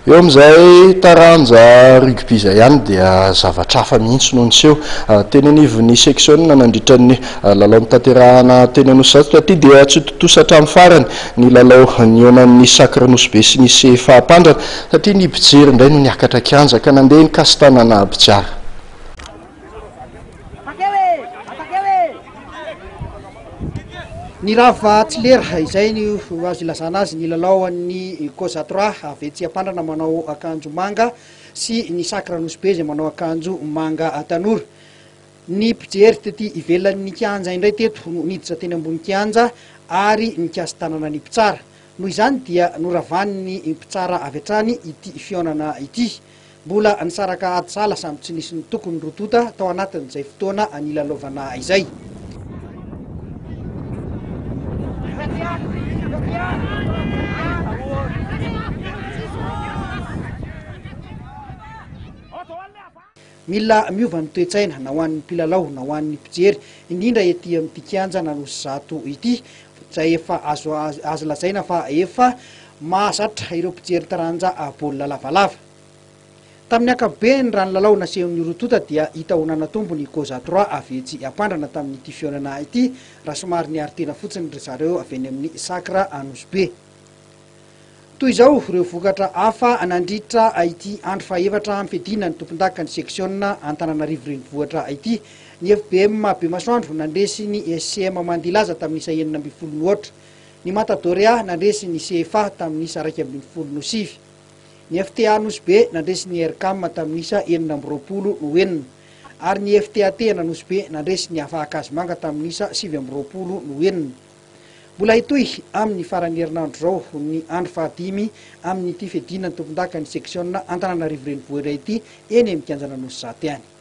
eo am'izay taranja rugby izay ihany dia zavatra hafa mihitsy noho ny seho teny anivon'ny section nandritran'ny lalao mitaterahana teny Anosy aty dia tsy totosatra amin'ny farany ny lalao nionan'ny Sacre Nosbe sy ny CFA Ampandrana satria ny mpijery indray no niakatra kianja ka nandeha ny Kastanana Abijara. Ny rava tsy lera izay ny azo ilazana azy ny lalao an'ny Koza 3 avy etsy Ampandrana manao akanjo manga sy ny Sacre Nosbe izay manao akanjo manga tanora. Ny mpijery tety ivelan'ny kianja indray teto no niditra teny ambony kianja ary nikasy tanana ny mpitsara. Noho izany dia noravan'ny mpitsara avy hatrany ity fihaonana ity. Mbola nisaraka atsala samy tsy nisy ny tokony rotota tao anatin'izay fotoana nilalaovana izay. Mila miova ny toe-tsaina na ho an'ny mpilalao na ho an'ny mpijery indrindra ety amin'ity kianja Nanosy Zato ity izay efa azo lazaina fa efa mahazatra ireo mpijery taranja baolina lavalava. Tamin'ny ankapobeny raha ny lalao nasehon'ny rotota dia hita ho nanatombo ny Koza 3 avy etsy Ampandrana tamin'ity fihaonana ity raha somary niary tena fotsiny ry zareo avy eny amin'ny Sacre Nosbe. Toy izao ireo vokatra hafa nandritra ity andro faha-efatra amin'ny fiadina ny tompon-daka ny section Antananarivo renivohitra ity. Ny FBM Bemasoandro nandresy ny SCM Mandilaza tamin'isa 9 ny Matadoria nandresy ny CFA tamin'isa 2.9. Ny FTA Nosbe nandresy ny RCAM tamin'isa 4.9 ary ny FTAT Nosbe nandresy ny Afa Akazimanga tamin'isa 7.9. Mbola hitoy amin'ny faran'ny herinandro zao ny andro faha-5 amin'ny ity fiadina ny tompon-daka ny section Antananarivo renivohitra ity eny amin'ny kianja Nanosy Zato ihany.